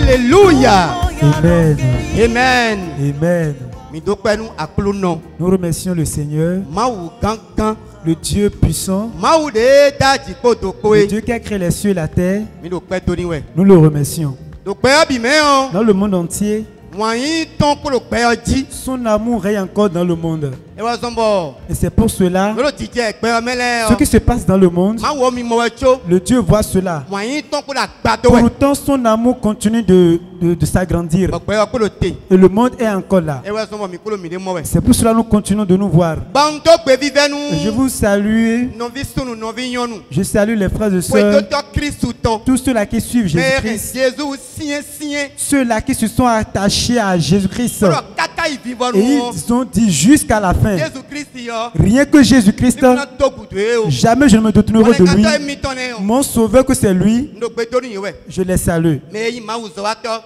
Alléluia. Amen. Amen. Amen. Nous remercions le Seigneur, le Dieu puissant, le Dieu qui a créé les cieux et la terre. Nous le remercions. Dans le monde entier, son amour règne encore dans le monde. Et c'est pour cela, ce qui se passe dans le monde, le Dieu voit cela. Pour autant, son amour continue de s'agrandir. Et le monde est encore là. C'est pour cela que nous continuons de nous voir. Et je vous salue. Je salue les frères et sœurs, tous ceux-là qui suivent Jésus-Christ, ceux-là qui se sont attachés à Jésus-Christ. Et ils ont dit jusqu'à la fin, rien que Jésus-Christ, jamais je ne me détournerai de lui. Mon sauveur, que c'est lui, je les salue.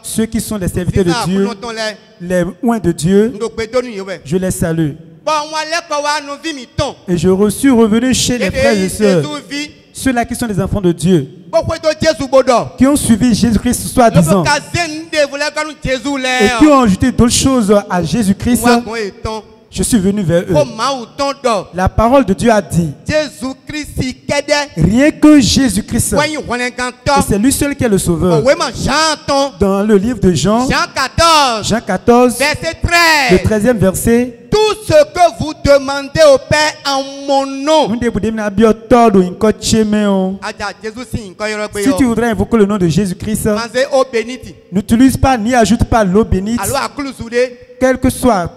Ceux qui sont les serviteurs de Dieu, les oints de Dieu, je les salue. Et je suis revenu chez les frères et sœurs, ceux-là qui sont des enfants de Dieu, qui ont suivi Jésus-Christ soi-disant, et qui ont ajouté d'autres choses à Jésus-Christ. Je suis venu vers eux. La parole de Dieu a dit, rien que Jésus-Christ, et c'est lui seul qui est le sauveur. Dans le livre de Jean 14, le 13e verset, tout ce que vous demandez au Père en mon nom. Si tu voudrais invoquer le nom de Jésus-Christ, n'utilise pas ni ajoute pas l'eau bénite, quel que ce soit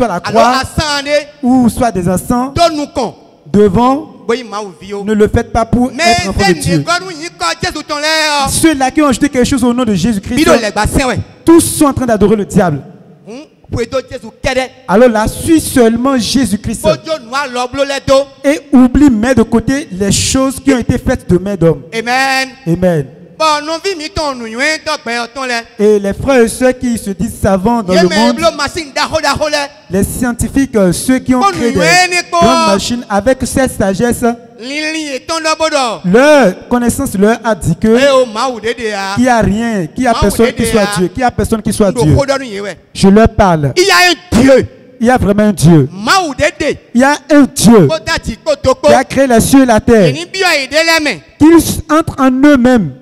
la croix ou soit des encens devant. Ne le faites pas pour être enfant de Dieu. Ceux-là qui ont ajouté quelque chose au nom de Jésus-Christ, tous sont en train d'adorer le diable. Alors là, suis seulement Jésus-Christ et oublie, mets de côté les choses qui ont été faites de main d'homme. Amen. Amen. Et les frères et sœurs qui se disent savants dans le monde, les scientifiques, ceux qui ont créé des grandes machines avec cette sagesse, leur connaissance leur a dit que qu'il n'y a rien, qu'il n'y a personne qui soit Dieu, qu'il n'y a personne qui soit Dieu. Je leur parle. Il y a un Dieu. Il y a vraiment un Dieu. Il y a un Dieu qui a créé les cieux et la terre. Qu'ils entrent en eux-mêmes.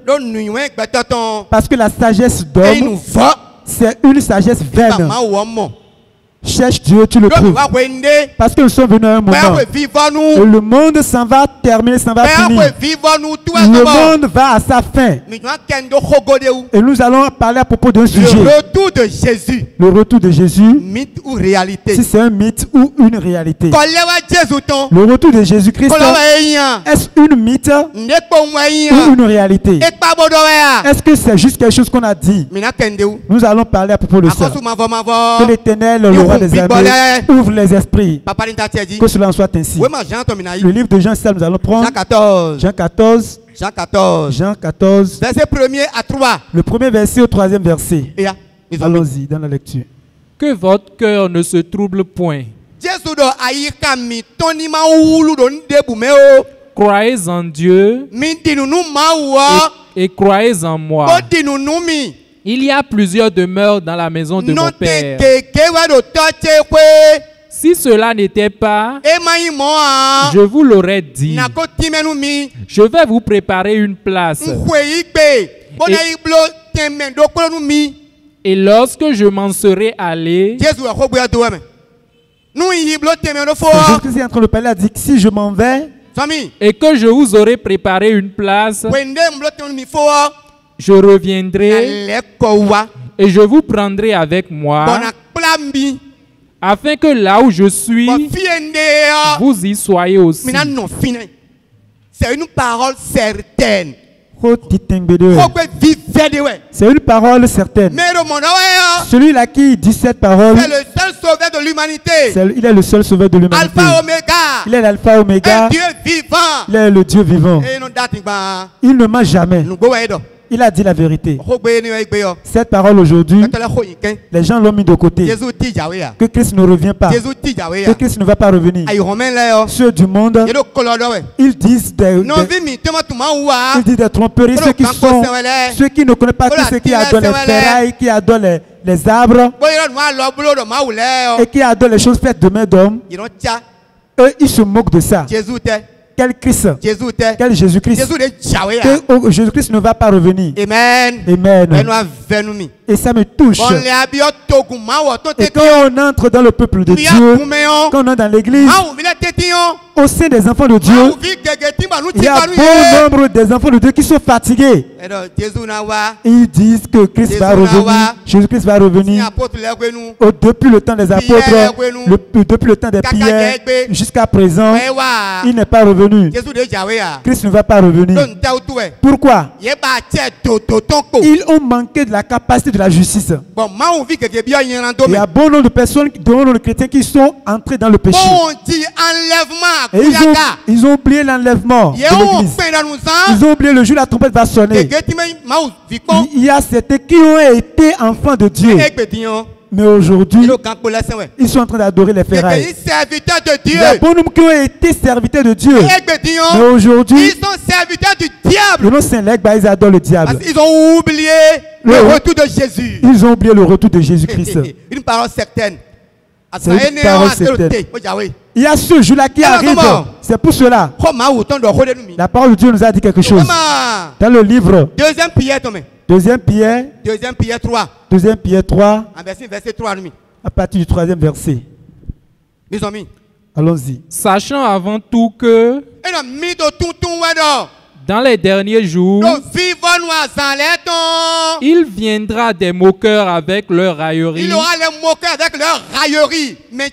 Parce que la sagesse d'homme, c'est une sagesse vaine. Cherche Dieu, tu le trouves. Parce que nous sommes venus à un moment où le monde s'en va terminer, s'en va finir. Le monde va à sa fin. Et nous allons parler à propos d'un sujet. Le retour de Jésus. Le retour de Jésus. Mythe ou réalité? Si c'est un mythe ou une réalité. Le retour de Jésus-Christ, est-ce une mythe ou une réalité? Est-ce que c'est juste quelque chose qu'on a dit? Nous allons parler à propos de ça. Que l'Éternel, le roi des armées, ouvre les esprits. Que cela en soit ainsi. Le livre de Jean, ça nous allons prendre. Jean 14. Verset 1er à 3. Le premier verset au troisième verset. Allons-y dans la lecture. Que votre cœur ne se trouble point. Croyez en Dieu et croyez en moi. Il y a plusieurs demeures dans la maison de mon Père. Si cela n'était pas, je vous l'aurais dit. Je vais vous préparer une place. Et lorsque je m'en serai allé, Jésus-Christ est en train de parler, a dit, si je m'en vais, et que je vous aurai préparé une place, je reviendrai et je vous prendrai avec moi, afin que là où je suis, vous y soyez aussi. C'est une parole certaine. C'est une parole certaine. Celui-là qui dit cette parole, c'est le seul sauveur de l'humanité. Il est le seul sauveur de l'humanité. Alpha Oméga. Il est l'alpha Oméga. Un Dieu vivant. Il est le Dieu vivant. Il ne ment jamais. Il a dit la vérité. Cette parole aujourd'hui, les gens l'ont mis de côté. Que Christ ne revient pas. Que Christ ne va pas revenir. Ceux du monde, ils disent des tromperies, ceux qui ne connaissent pas que ceux qui adorent les ferrailles, qui adorent les arbres et qui adorent les choses faites de main d'homme. Eux, ils se moquent de ça. Quel Christ? Quel Jésus-Christ? Que Jésus-Christ ne va pas revenir. Amen. Amen. Et ça me touche. Et quand on entre dans le peuple de Dieu, quand on entre dans l'église, au sein des enfants de Dieu, il y a bon nombre des enfants de Dieu qui sont fatigués. Ils disent que Christ va revenir, Jésus-Christ va revenir. Depuis le temps des apôtres, depuis le temps des prières, jusqu'à présent, il n'est pas revenu. Christ ne va pas revenir. Pourquoi? Ils ont manqué de la capacité de la justice. Il y a bon nombre de personnes, bon nombre de chrétiens qui sont entrés dans le péché. Et ils ont oublié l'enlèvement de l'église. Ils ont oublié le jour où la trompette va sonner. Il y a certains qui ont été enfants de Dieu. Mais aujourd'hui, ils sont en train d'adorer les ferrailles. Il y a bon nombre qui ont été serviteurs de Dieu. Mais aujourd'hui, ils sont serviteurs du diable. Le nom Saint-Lègue, ils adorent le diable. Parce qu'ils ont oublié le retour de Jésus. Ils ont oublié le retour de Jésus-Christ. Une parole certaine. C'est une parole certaine. Il y a ce jour-là qui arrive. C'est pour cela. La parole de Dieu nous a dit quelque chose. Dans le livre 2 Pierre 3. 2 Pierre 3. À partir du 3e verset. Allons-y. Sachant avant tout que dans les derniers jours, il viendra des moqueurs avec leur raillerie. Il y aura les moqueurs avec leur raillerie. Mais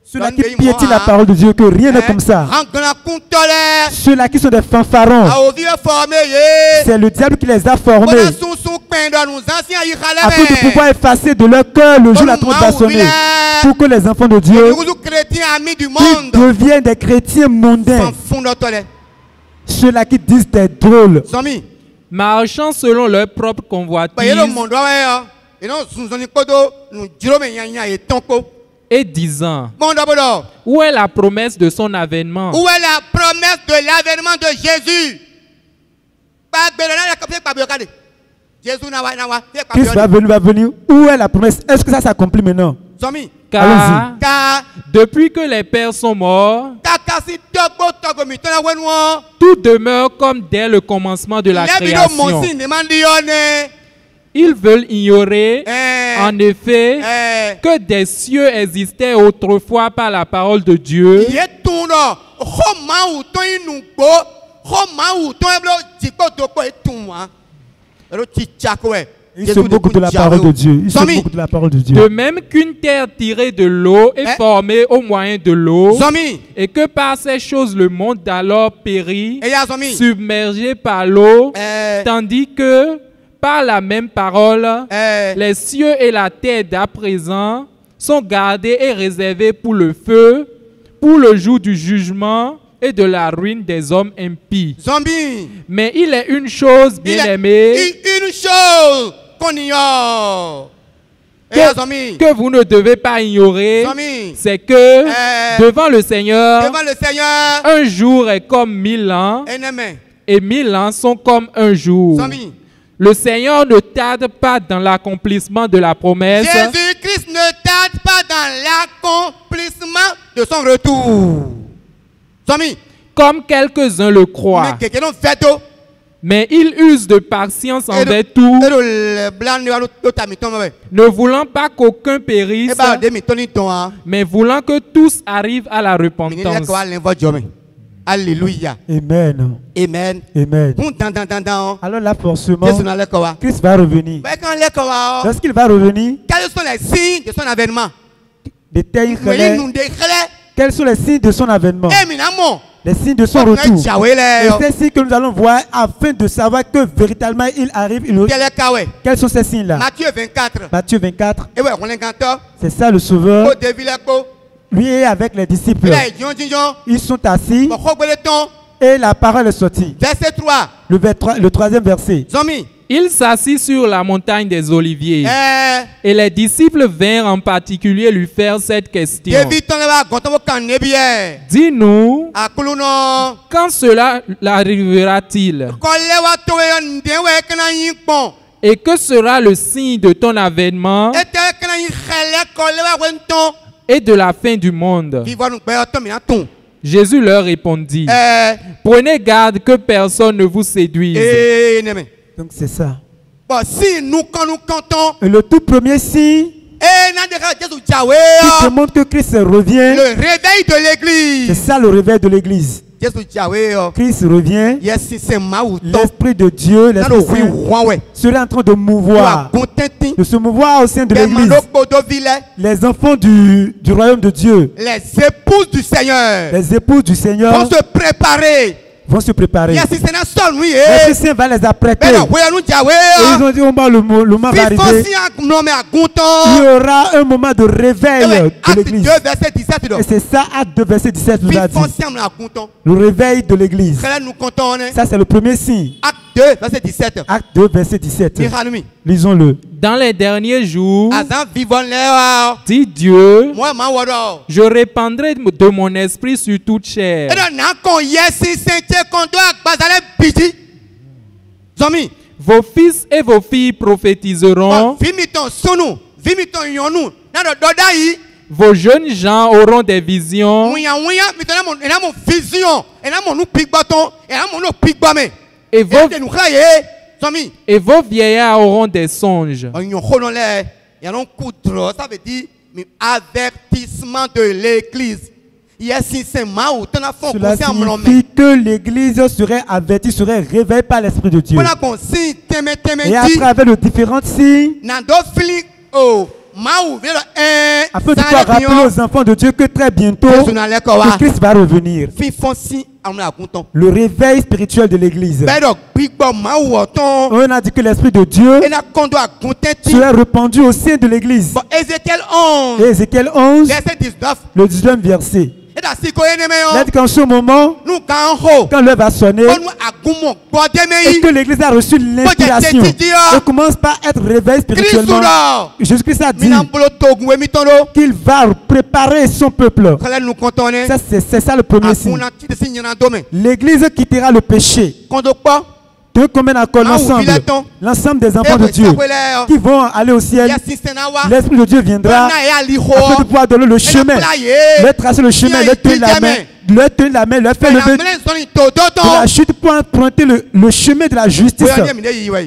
ceux-là qui piétinent la parole de Dieu, que rien n'est comme ça. Ceux-là qui sont des fanfarons, c'est le diable qui les a formés afin de pouvoir effacer de leur cœur le jour où la trompe va sonner, pour que les enfants de Dieu deviennent des chrétiens mondains. Ceux-là qui disent des drôles, marchant selon leur propre convoitise et disant, où est la promesse de son avènement? Où est la promesse de l'avènement de Jésus? Christ va venir. Où est la promesse? Est-ce que ça s'accomplit maintenant? Car depuis que les pères sont morts, tout demeure comme dès le commencement de la création. Ils veulent ignorer, en effet, que des cieux existaient autrefois par la parole de Dieu, Ils se moquent de la parole de Dieu. Ils se moquent de la parole de Dieu. De même qu'une terre tirée de l'eau est formée au moyen de l'eau, et que par ces choses le monde d'alors périt, submergé par l'eau, tandis que par la même parole, les cieux et la terre d'à présent sont gardés et réservés pour le feu, pour le jour du jugement et de la ruine des hommes impies. Mais il est une chose, bien-aimée, une chose qu'on ignore, que vous ne devez pas ignorer, c'est que devant le Seigneur, un jour est comme 1000 ans, et 1000 ans sont comme un jour. Le Seigneur ne tarde pas dans l'accomplissement de la promesse. Jésus-Christ ne tarde pas dans l'accomplissement de son retour. Comme quelques-uns le croient. Mais il use de patience envers tout, ne voulant pas qu'aucun périsse, mais voulant que tous arrivent à la repentance. Alléluia. Amen. Amen. Amen. Alors là, forcément, Christ va revenir. Lorsqu'il va revenir, quels sont les signes de son avènement? Quels sont les signes de son avènement? Les signes de son retour. Et ces signes que nous allons voir afin de savoir que véritablement il arrive. Quels sont ces signes-là? Matthieu 24. C'est ça le Sauveur. lui est avec les disciples. Ils sont assis et la parole est sortie. Verset 3. Le troisième verset. Il s'assit sur la montagne des Oliviers. Et les disciples vinrent en particulier lui faire cette question. Dis-nous, quand cela arrivera-t-il? Et que sera le signe de ton avènement et de la fin du monde? Jésus leur répondit, prenez garde que personne ne vous séduise. Donc c'est ça. Bon, si nous, quand nous cantons, et le tout premier signe qui montre que Christ revient, le réveil de l'église. C'est ça le réveil de l'église. Christ revient, l'Esprit de Dieu, l'Esprit Saint serait en train de mouvoir, de se mouvoir au sein de l'église. Les enfants du royaume de Dieu, les épouses du Seigneur, vont se préparer. L'Esprit Saint va les apprêter. Et ils ont dit le moment va arriver. Il y aura un moment de réveil de l'église. Et c'est ça, Acte 2, verset 17 nous a dit. Le réveil de l'église. Ça, c'est le premier signe. Acte 2, verset 17. Acte 2, verset 17. Lisons-le. Dans les derniers jours, dit Dieu, je répandrai de mon esprit sur toute chair. Vos fils et vos filles prophétiseront. Vos jeunes gens auront des visions. Et vos vieillards auront des songes. Ça veut dire avertissement de l'église. Cela signifie que l'église serait avertie, serait réveillée par l'Esprit de Dieu. Et à travers les différents signes, afin de pouvoir rappeler aux enfants de Dieu que très bientôt, que Christ va revenir. Le réveil spirituel de l'église. On a dit que l'Esprit de Dieu serait répandu au sein de l'église. Et Ézéchiel 11, le 19e verset. Là, qu'en ce moment, quand l'heure va sonner, et que l'église a reçu l'inspiration, elle commence par être réveillée spirituellement. Jésus-Christ a dit qu'il va préparer son peuple. C'est ça le premier signe. L'église quittera le péché. Deux combien d'accord l'ensemble des enfants de Dieu qui vont aller au ciel. L'Esprit de Dieu viendra afin de pouvoir donner le chemin, leur tracer le chemin, leur tenir la main, leur faire lever de la chute pour emprunter le chemin de la justice.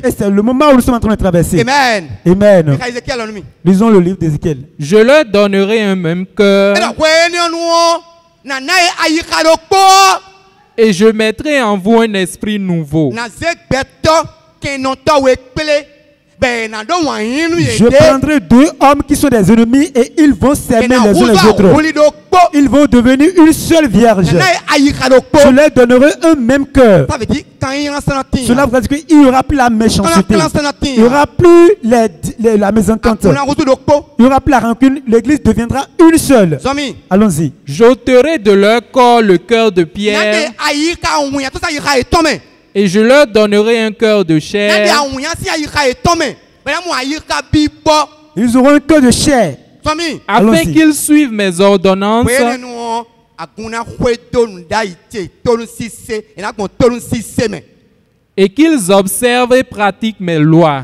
Et c'est le moment où nous sommes en train de traverser. Amen. Amen. Lisons le livre d'Ézéchiel. Je leur donnerai un même cœur. Et je mettrai en vous un esprit nouveau. Je prendrai deux hommes qui sont des ennemis et ils vont s'aimer les uns les autres. Ils vont devenir une seule vierge. Je leur donnerai un même cœur. Cela veut dire qu'il n'y aura plus la méchanceté. Il n'y aura plus la mésentente. Il n'y aura plus la rancune. L'église deviendra une seule. Allons-y. J'ôterai de leur corps le cœur de pierre. Et je leur donnerai un cœur de chair. Ils auront un cœur de chair. Afin qu'ils suivent mes ordonnances. Et qu'ils observent et pratiquent mes lois.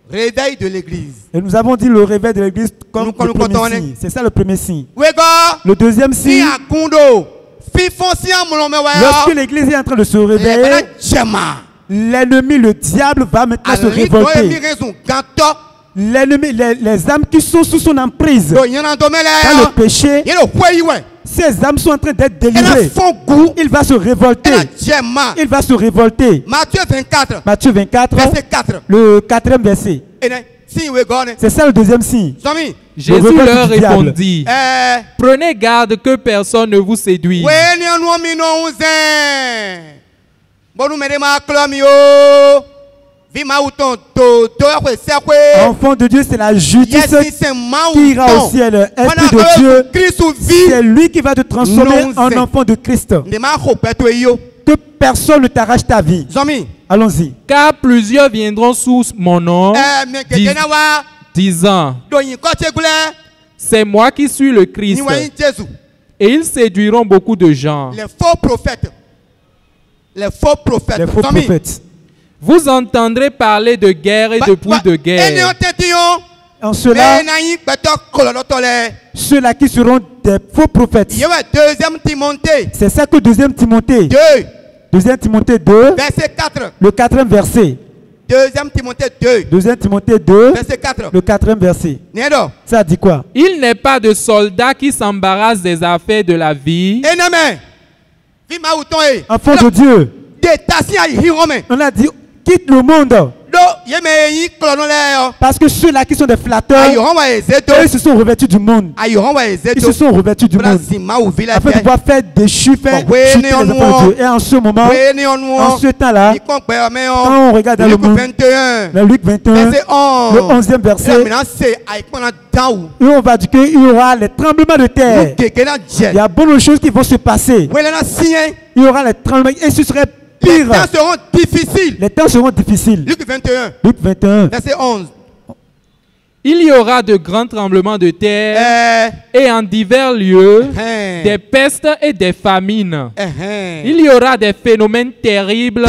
Réveil de l'église. Et nous avons dit le réveil de l'église comme le premier signe. C'est ça le premier signe. Le deuxième signe. Lorsque l'église est en train de se réveiller, l'ennemi, le diable, va maintenant se révolter. L'ennemi, les âmes qui sont sous son emprise dans le péché, ces âmes sont en train d'être délivrées. Il va se révolter. Il va se révolter. Matthieu 24, le 4e verset. C'est ça le deuxième signe. Jésus leur répondit, prenez garde que personne ne vous séduise. Enfant de Dieu, c'est la justice qui ira au ciel. Esprit de Dieu, c'est lui qui va te transformer en enfant de Christ. Que personne ne t'arrache ta vie. Allons-y. Car plusieurs viendront sous mon nom, disant, c'est moi qui suis le Christ. Et ils séduiront beaucoup de gens. Les faux prophètes. Les faux prophètes. Les faux prophètes. Vous entendrez parler de guerre et de bruit de guerre. En cela, ceux-là qui seront des faux prophètes. C'est ça que 2 Timothée. 2 Timothée 2, verset 4. Le 4e verset. 2 Timothée 2. 2 Timothée 2, verset 4. Le 4e verset. Ça dit quoi? Il n'est pas de soldat qui s'embarrasse des affaires de la vie. Enfant de Dieu. On a dit, quitte le monde. Parce que ceux-là qui sont des flatteurs, ils se sont revêtus du monde. Ils se sont revêtus du monde. Afin de pouvoir faire déchu, faire chuter les enfants de Dieu. Et en ce moment, en ce temps-là, quand on regarde dans le monde, le Luc 21, le 11e verset, et on va dire qu'il y aura les tremblements de terre. Il y a beaucoup de choses qui vont se passer. Il y aura les tremblements. Et ce serait pire. Les temps seront difficiles. Les temps seront difficiles. Luc 21. Luc 21. Verset 11. Il y aura de grands tremblements de terre et en divers lieux des pestes et des famines. Il y aura des phénomènes terribles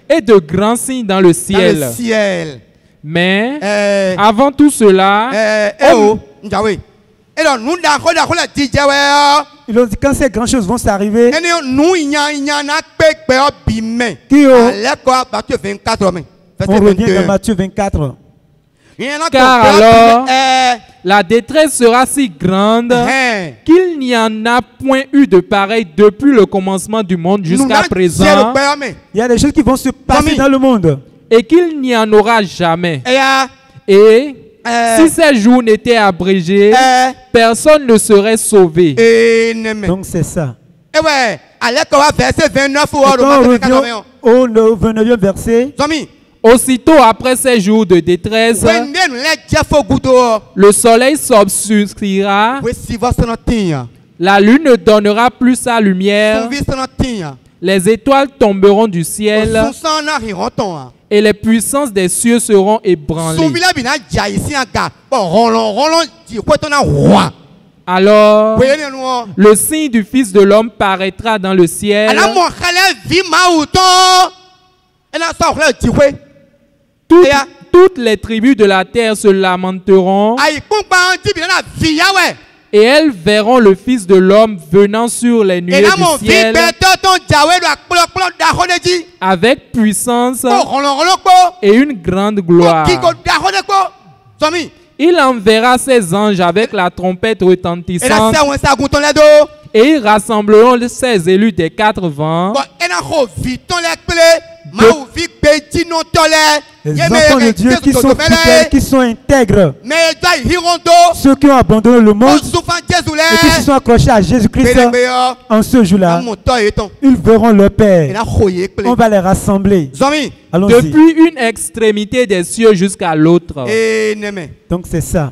et de grands signes dans le ciel. Mais avant tout cela, ils ont dit quand ces grandes choses vont s'arriver, on revient dans Matthieu 24. Car alors, la détresse sera si grande qu'il n'y en a point eu de pareil depuis le commencement du monde jusqu'à présent. Il y a des choses qui vont se passer dans le monde. Et qu'il n'y en aura jamais. Et si ces jours n'étaient abrégés, personne ne serait sauvé. Donc c'est ça. Et quand on revient au 29e verset, aussitôt après ces jours de détresse, le soleil s'obscurcira, la lune ne donnera plus sa lumière, les étoiles tomberont du ciel et les puissances des cieux seront ébranlées. Alors, le signe du Fils de l'homme paraîtra dans le ciel. Toutes les tribus de la terre se lamenteront et elles verront le Fils de l'homme venant sur les nuées du ciel avec puissance et une grande gloire. Il enverra ses anges avec la trompette retentissante et ils rassembleront ses élus des 4 vents. Les enfants de Dieu qui sont fidèles, qui sont intègres, ceux qui ont abandonné le monde et qui se sont accrochés à Jésus-Christ, en ce jour-là, ils verront leur Père. On va les rassembler. Depuis une extrémité des cieux jusqu'à l'autre. Donc c'est ça.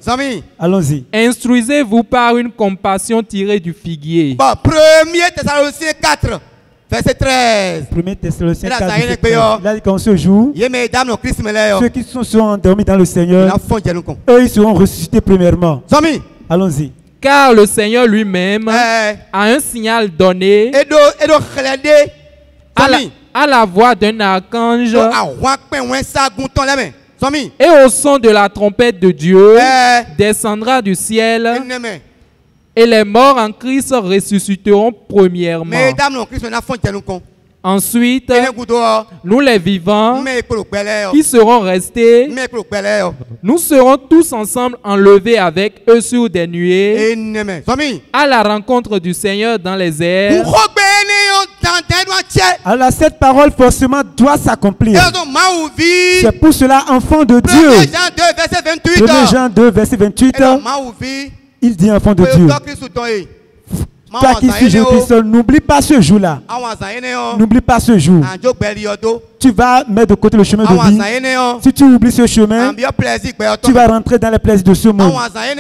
Allons-y. Instruisez-vous par une compassion tirée du figuier. 1 Thessaloniciens 4. Verset 13. 1 Thessaloniciens 4, verset 13. Il a dit qu'en ce jour, ceux qui sont endormis dans le Seigneur, eux, ils seront ressuscités premièrement. Allons-y. Car le Seigneur lui-même a un signal donné à la voix d'un archange et au son de la trompette de Dieu descendra du ciel. Et les morts en Christ ressusciteront premièrement. Ensuite, nous les vivants qui serons restés, nous serons tous ensemble enlevés avec eux sur des nuées à la rencontre du Seigneur dans les airs. Alors cette parole forcément doit s'accomplir. C'est pour cela, enfant de Dieu. 1 Jean 2, verset 28. Il dit enfant de Dieu. Toi qui suis Jésus-Christ, n'oublie pas ce jour-là. N'oublie pas ce jour. Tu vas mettre de côté le chemin de vie. Si tu oublies ce chemin, tu vas rentrer dans les plaisirs de ce monde.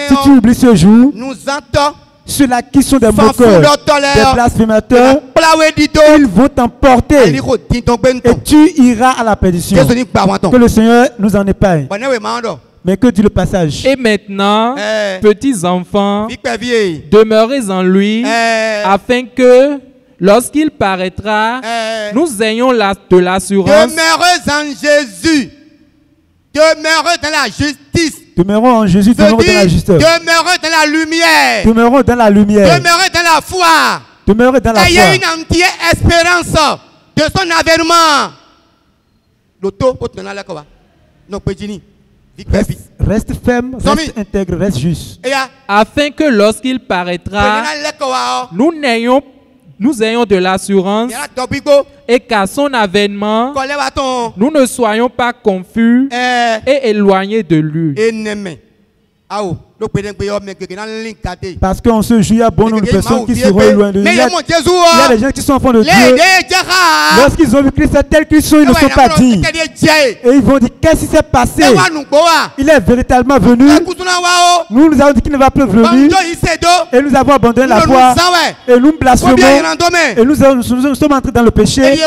Si tu oublies ce jour, ceux-là qui sont des moqueurs, des blasphémateurs, ils vont t'emporter et tu iras à la perdition. Que le Seigneur nous en épargne. Mais que dit le passage? Et maintenant, petits enfants, demeurez en lui, afin que, lorsqu'il paraîtra, nous ayons de l'assurance. Demeurez en Jésus. Demeurez dans la justice. Demeurons en Jésus, demeurons dans la justice. Demeurez dans la lumière. Demeurons dans la lumière. Demeurez dans la foi. Demeurez dans la foi. Ayez une entière espérance de son avènement. Reste ferme, reste intègre, reste juste. Afin que lorsqu'il paraîtra, nous ayons de l'assurance et qu'à son avènement, nous ne soyons pas confus et éloignés de lui. Parce qu'en ce jour, il y a bon nombre de personnes qui seront loin de Dieu. Il y a des gens qui sont enfants de Dieu. Lorsqu'ils ont vu Christ tel qu'ils sont, ils ne sont pas dignes. Et ils vont dire, qu'est-ce qui s'est passé? Il est véritablement venu. Nous nous avons dit qu'il ne va plus venir. Et nous avons abandonné la foi. Et nous blasphémons. Et nous sommes entrés dans le péché.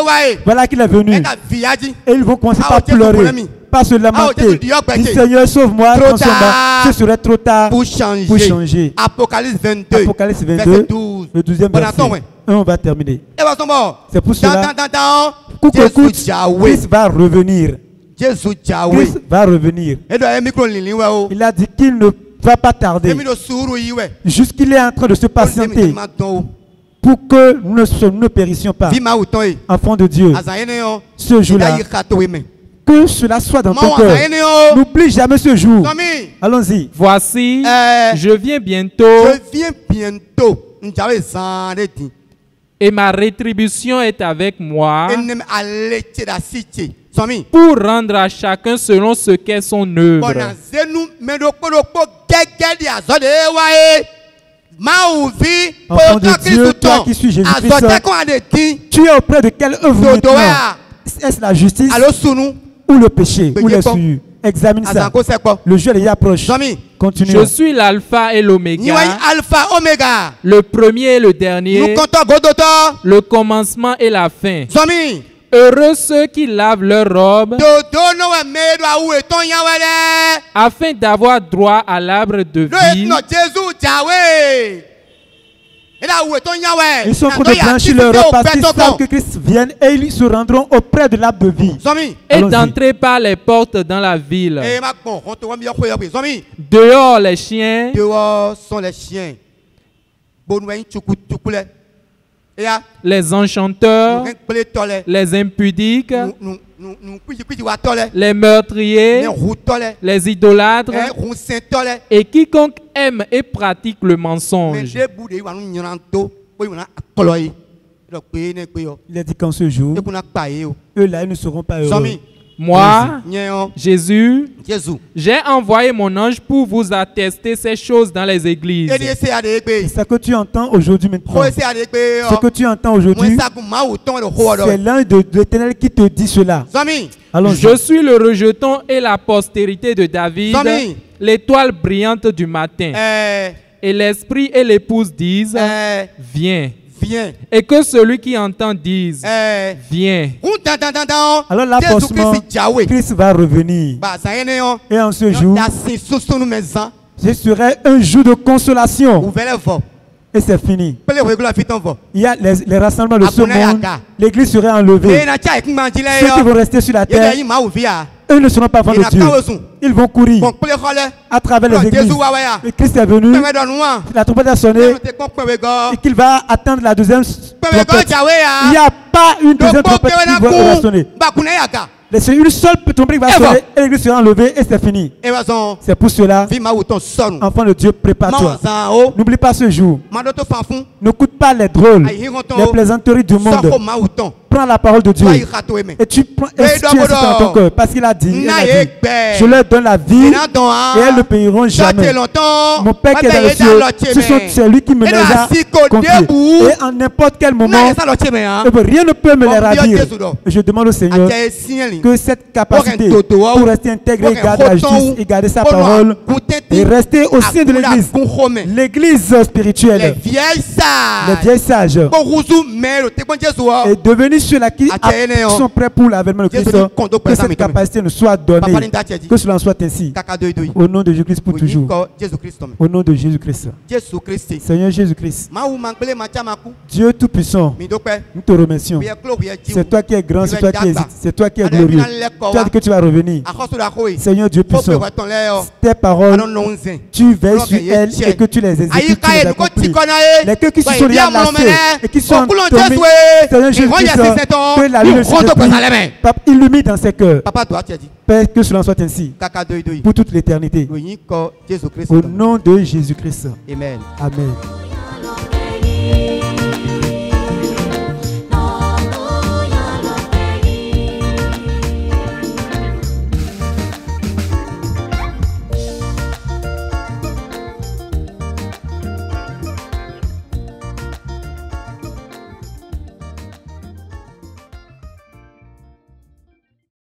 Voilà qu'il est venu. Et ils vont commencer par pleurer. Pas se lamenter. Dis Seigneur, sauve-moi. Ce serait trop tard pour changer. Apocalypse 22, verset 12. Le 12e verset. On va terminer. C'est pour cela. Christ va revenir. Christ va revenir. Il a dit qu'il ne va pas tarder. Jusqu'il est en train de se patienter pour que nous ne périssions pas. Enfants de Dieu, ce jour-là, que cela soit dans ton cœur. N'oublie jamais ce jour. Allons-y. Voici, je viens bientôt. Et ma rétribution est avec moi pour rendre à chacun selon ce qu'est son œuvre. Enfant de Dieu, toi qui suis Jésus-Christ, tu es auprès de quelle œuvre maintenant? Est-ce la justice ou le péché ou les souillures? Examine ça. Le jour est approche. Continue. Je suis l'alpha et l'oméga. Le premier et le dernier. Le commencement et la fin. Heureux ceux qui lavent leurs robes afin d'avoir droit à l'arbre de vie. Ils sont en train de blanchir leur robe parce qu'ils savent que Christ vient et ils se rendront auprès de l'arbre de vie. Et d'entrer par les portes dans la ville. Dehors les chiens. Dehors sont les chiens. Les enchanteurs, les impudiques, les meurtriers, les idolâtres et quiconque aime et pratique le mensonge. Il a dit qu'en ce jour, eux-là, ils ne seront pas heureux. Moi, Jésus, j'ai envoyé mon ange pour vous attester ces choses dans les églises. C'est ça que tu entends aujourd'hui maintenant. Ce que tu entends aujourd'hui, c'est l'ange de l'Éternel qui te dit cela. Je suis le rejeton et la postérité de David, l'étoile brillante du matin. Et l'esprit et l'épouse disent, viens. Et que celui qui entend dise, viens. Alors là, forcément, Christ va revenir. Et en ce jour, ce serait un jour de consolation. Et c'est fini. Il y a les rassemblements de ce monde. L'église serait enlevée. Ceux qui vont rester sur la terre, eux ne seront pas enfants de Dieu. Ils vont courir à travers les églises. Et Christ est venu, la trompette a sonné, et qu'il va attendre la deuxième trompette. Il n'y a pas une deuxième trompette qui va sonner. C'est une seule trompette qui va sonner et l'église sera enlevée et c'est fini. C'est pour cela, enfant de Dieu, prépare-toi. N'oublie pas ce jour. N'écoute pas les drôles, les plaisanteries du monde. Prends la parole de Dieu et tu prends dans ton cœur parce qu'il a dit, je leur donne la vie et elles ne paieront jamais. Mon Père qui est dans les cieux, c'est lui qui me les a confiés. Et en n'importe quel moment, rien ne peut me les ravir. Je demande au Seigneur que cette capacité pour rester intégré, garder la justice et garder sa parole et rester au sein de l'église, l'église spirituelle, les vieilles sages, et devenir ceux-là qui sont prêts pour l'avènement de Christ, que cette capacité nous soit donnée, que cela en soit ainsi. Au nom de Jésus-Christ pour toujours. Au nom de Jésus-Christ. Seigneur Jésus-Christ, Dieu Tout-Puissant, nous te remercions. C'est toi qui es grand, c'est toi qui es, c'est toi qui es glorieux. Tu as dit que tu vas revenir. Seigneur Dieu puissant, tes paroles, tu veilles sur elles et que tu les exécutes, tu les accomplis. Les cœurs qui se sont déjà lassés et qui sont tombés, Seigneur Jésus-Christ, que la lumière se illumine dans ces cœurs. Père, que cela soit ainsi pour toute l'éternité. Au nom de Jésus-Christ. Amen. Amen.